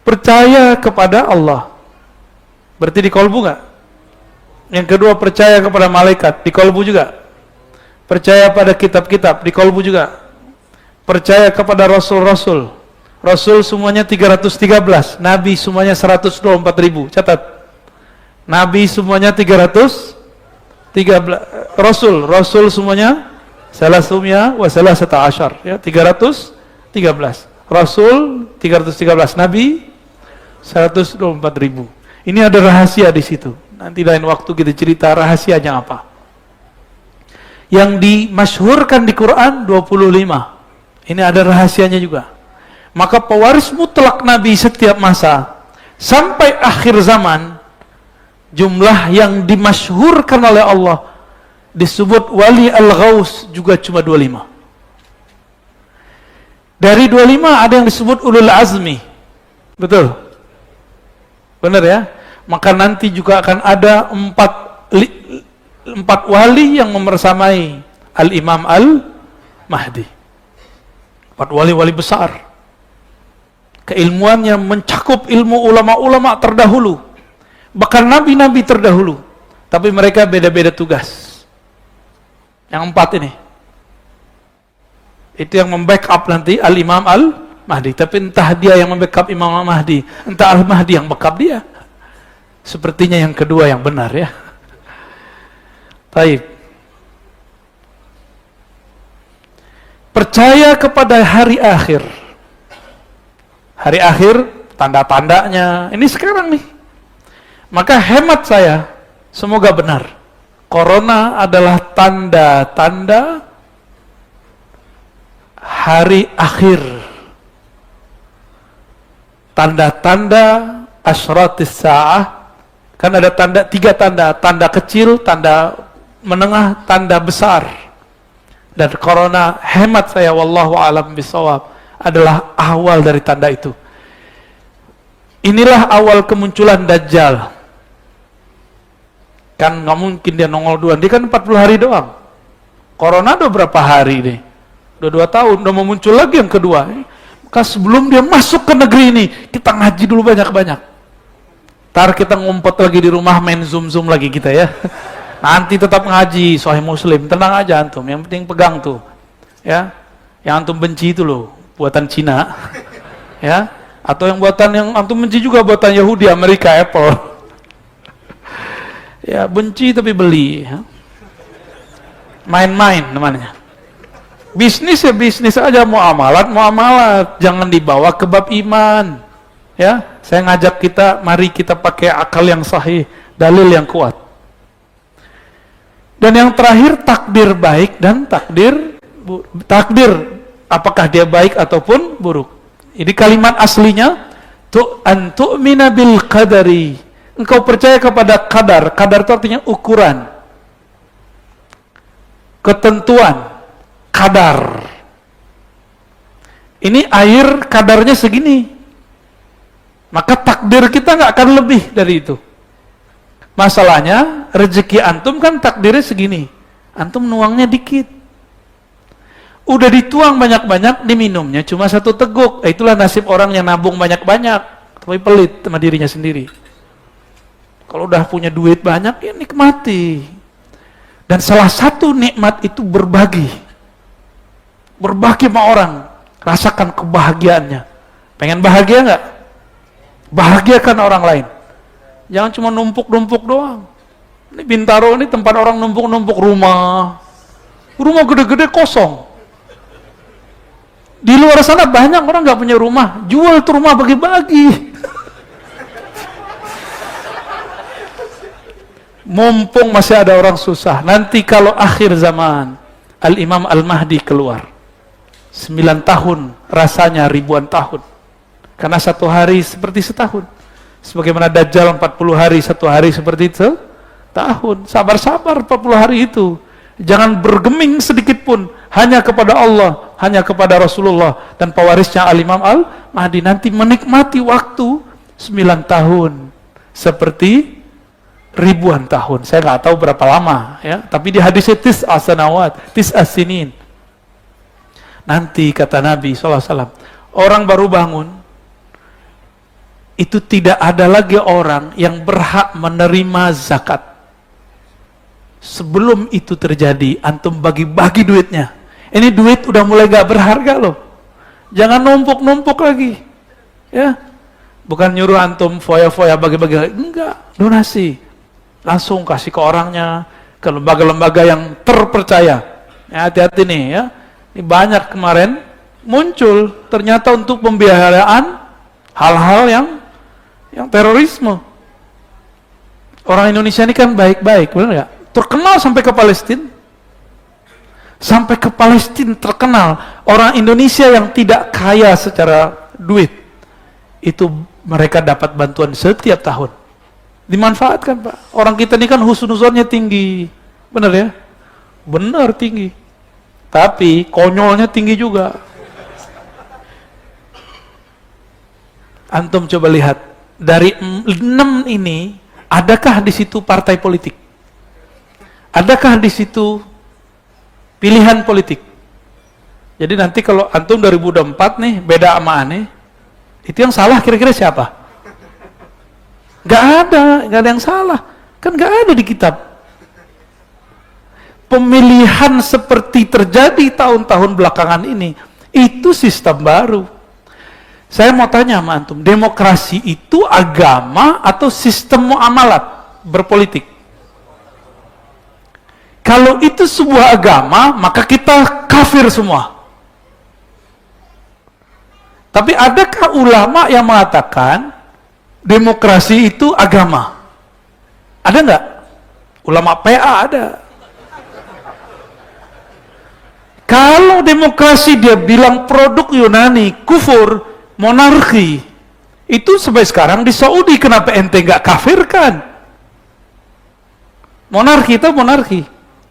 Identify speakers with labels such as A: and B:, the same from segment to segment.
A: percaya kepada Allah. Berarti di kolbu nggak? Yang kedua, percaya kepada malaikat, di kolbu juga. Percaya pada kitab-kitab, di kolbu juga. Percaya kepada rasul-rasul. Rasul semuanya 313, nabi semuanya 124.000. Catat. Nabi semuanya 313, rasul semuanya salasumya wa salasata asyar, ya, 313. Rasul 313, nabi 124.000. Ini ada rahasia di situ. Nanti lain waktu kita cerita rahasianya apa. Yang dimasyhurkan di Quran 25. Ini ada rahasianya juga. Maka pewaris mutlak Nabi setiap masa sampai akhir zaman, jumlah yang dimasyhurkan oleh Allah disebut wali al-ghaus juga cuma 25. Dari 25 ada yang disebut ulul azmi. Betul? Benar ya? Maka nanti juga akan ada empat wali yang membersamai Al-Imam Al-Mahdi. 4 wali-wali besar. Keilmuannya mencakup ilmu ulama-ulama terdahulu. Bahkan nabi-nabi terdahulu. Tapi mereka beda-beda tugas. Yang 4 ini. Itu yang membackup nanti Al-Imam Al-Mahdi. Tapi entah dia yang membackup Imam Al-Mahdi, entah Al-Mahdi yang backup dia. Sepertinya yang kedua yang benar ya. Baik. Percaya kepada hari akhir. Hari akhir, tanda-tandanya. Ini sekarang nih. Maka hemat saya, semoga benar. Corona adalah tanda-tanda hari akhir. Tanda-tanda asyratis sa'ah. Kan ada tanda, 3 tanda. Tanda kecil, tanda menengah, tanda besar. Dan corona, hemat saya, wallahu a'lam bishawab, adalah awal dari tanda itu. Inilah awal kemunculan Dajjal. Kan nggak mungkin dia nongol duluan, dia kan 40 hari doang. Corona udah berapa hari nih? Udah 2 tahun, udah mau muncul lagi yang kedua. Maka sebelum dia masuk ke negeri ini, kita ngaji dulu banyak-banyak. Ntar kita ngumpet lagi di rumah, main zoom-zoom lagi kita ya. Nanti tetap ngaji, Sahih Muslim, tenang aja antum, yang penting pegang tuh. Ya, yang antum benci itu loh, buatan Cina. Ya, atau yang buatan yang antum benci juga buatan Yahudi, Amerika, Apple. Ya, benci tapi beli. Ya. Main-main namanya. Bisnis ya bisnis aja, muamalat, jangan dibawa ke bab iman. Ya, saya ngajak kita, mari kita pakai akal yang sahih, dalil yang kuat. Dan yang terakhir, takdir baik dan takdir apakah dia baik ataupun buruk. Ini kalimat aslinya tu'mina bil qadari. Engkau percaya kepada kadar. Kadar itu artinya ukuran, ketentuan, kadar. Ini air kadarnya segini, maka takdir kita nggak akan lebih dari itu. Masalahnya rezeki antum kan takdirnya segini, antum nuangnya dikit. Udah dituang banyak-banyak, diminumnya cuma 1 teguk. Itulah nasib orang yang nabung banyak-banyak tapi pelit sama dirinya sendiri. Kalau udah punya duit banyak, ya nikmati. Dan salah satu nikmat itu berbagi. Berbagi sama orang, rasakan kebahagiaannya. Pengen bahagia nggak? Bahagiakan orang lain. Jangan cuma numpuk-numpuk doang. Ini Bintaro ini tempat orang numpuk-numpuk rumah. Rumah gede-gede kosong. Di luar sana banyak orang nggak punya rumah, jual tuh rumah bagi-bagi. Mumpung masih ada orang susah. Nanti kalau akhir zaman, Al-Imam Al-Mahdi keluar. 9 tahun, rasanya ribuan tahun. Karena 1 hari seperti setahun. Sebagaimana Dajjal 40 hari, 1 hari seperti itu tahun. Sabar-sabar 40 hari itu. Jangan bergeming sedikit pun. Hanya kepada Allah, hanya kepada Rasulullah dan pewarisnya Al-Imam Al-Mahdi. Nanti menikmati waktu 9 tahun seperti ribuan tahun. Saya nggak tahu berapa lama ya, tapi di hadisnya tis'a sanawat, tis'a sinin. Nanti kata Nabi SAW, orang baru bangun itu tidak ada lagi orang yang berhak menerima zakat. Sebelum itu terjadi, antum bagi-bagi duitnya. Ini duit udah mulai gak berharga loh. Jangan numpuk-numpuk lagi. Ya, bukan nyuruh antum foya-foya bagi-bagi. Enggak, donasi. Langsung kasih ke orangnya, ke lembaga-lembaga yang terpercaya. Ya, hati-hati nih ya. Ini banyak kemarin muncul ternyata untuk pembiayaan hal-hal yang terorisme. Orang Indonesia ini kan baik-baik, benar nggak? Terkenal sampai ke Palestina. Sampai ke Palestina terkenal. Orang Indonesia yang tidak kaya secara duit, itu mereka dapat bantuan setiap tahun. Dimanfaatkan, Pak. Orang kita ini kan husnuzonnya tinggi. Benar ya? Benar tinggi. Tapi konyolnya tinggi juga. Antum coba lihat, dari 6 ini, adakah di situ partai politik? Adakah di situ pilihan politik? Jadi nanti kalau antum 2024 nih, beda sama aneh, itu yang salah kira-kira siapa? Gak ada yang salah. Kan gak ada di kitab. Pemilihan seperti terjadi tahun-tahun belakangan ini, itu sistem baru. Saya mau tanya sama antum, demokrasi itu agama atau sistem muamalat berpolitik? Kalau itu sebuah agama, maka kita kafir semua. Tapi adakah ulama yang mengatakan demokrasi itu agama? Ada nggak? Ulama PA ada. Kalau demokrasi dia bilang produk Yunani, kufur, monarki, itu sampai sekarang di Saudi kenapa ente nggak kafirkan? Monarki itu monarki,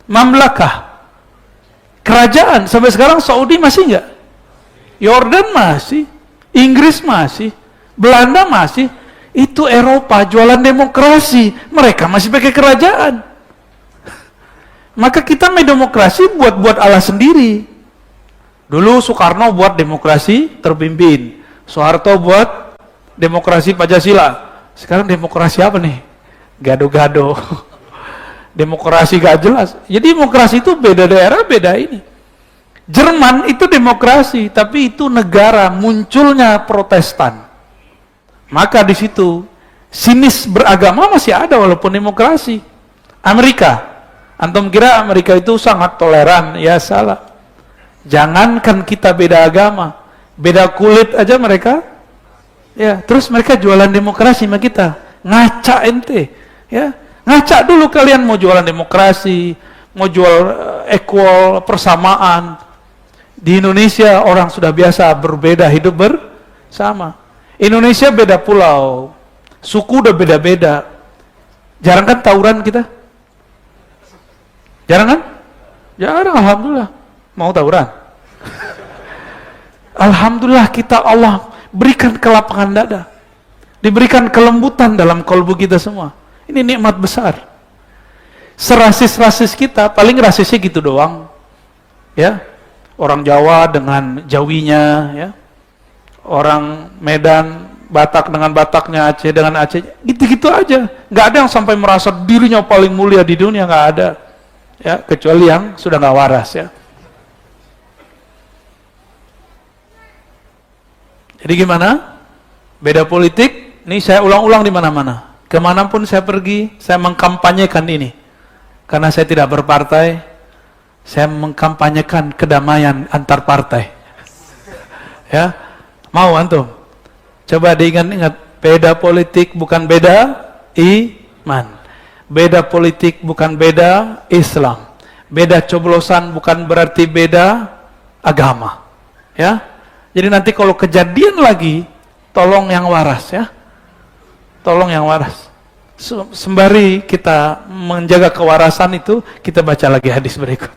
A: mamlakah, kerajaan. Sampai sekarang Saudi masih nggak? Yordan masih, Inggris masih, Belanda masih. Itu Eropa jualan demokrasi, mereka masih pakai kerajaan. Maka kita main demokrasi buat Allah sendiri. Dulu Soekarno buat demokrasi terpimpin, Soeharto buat demokrasi Pancasila. Sekarang demokrasi apa nih? Gado-gado. Demokrasi gak jelas. Jadi demokrasi itu beda daerah, beda ini. Jerman itu demokrasi, tapi itu negara munculnya Protestan. Maka di situ sinis beragama masih ada walaupun demokrasi. Amerika, antum kira Amerika itu sangat toleran? Ya salah. Jangankan kita beda agama, beda kulit aja mereka. Ya, terus mereka jualan demokrasi sama kita. Ngaca ente, ya. Ngaca dulu kalian mau jualan demokrasi, mau jual equal, persamaan. Di Indonesia orang sudah biasa berbeda, hidup bersama. Indonesia beda pulau, suku udah beda-beda. Jarang kan tawuran kita? Jarang kan? Jarang, alhamdulillah. Mau tawuran? Alhamdulillah kita Allah berikan kelapangan dada. Diberikan kelembutan dalam kalbu kita semua. Ini nikmat besar. Serasis-rasis kita, paling rasisnya gitu doang. Ya, orang Jawa dengan Jawinya, ya. Orang Medan, Batak dengan Bataknya, Aceh dengan Aceh, gitu-gitu aja. Nggak ada yang sampai merasa dirinya paling mulia di dunia, nggak ada. Ya, kecuali yang sudah nggak waras ya. Jadi gimana? Beda politik, ini saya ulang-ulang di mana-mana. Kemanapun saya pergi, saya mengkampanyekan ini. Karena saya tidak berpartai, saya mengkampanyekan kedamaian antar partai. Ya, mau antum? Coba diingat-ingat, beda politik bukan beda iman. Beda politik bukan beda Islam. Beda coblosan bukan berarti beda agama. Ya, jadi nanti kalau kejadian lagi, tolong yang waras ya. Tolong yang waras. Sembari kita menjaga kewarasan itu, kita baca lagi hadis berikut.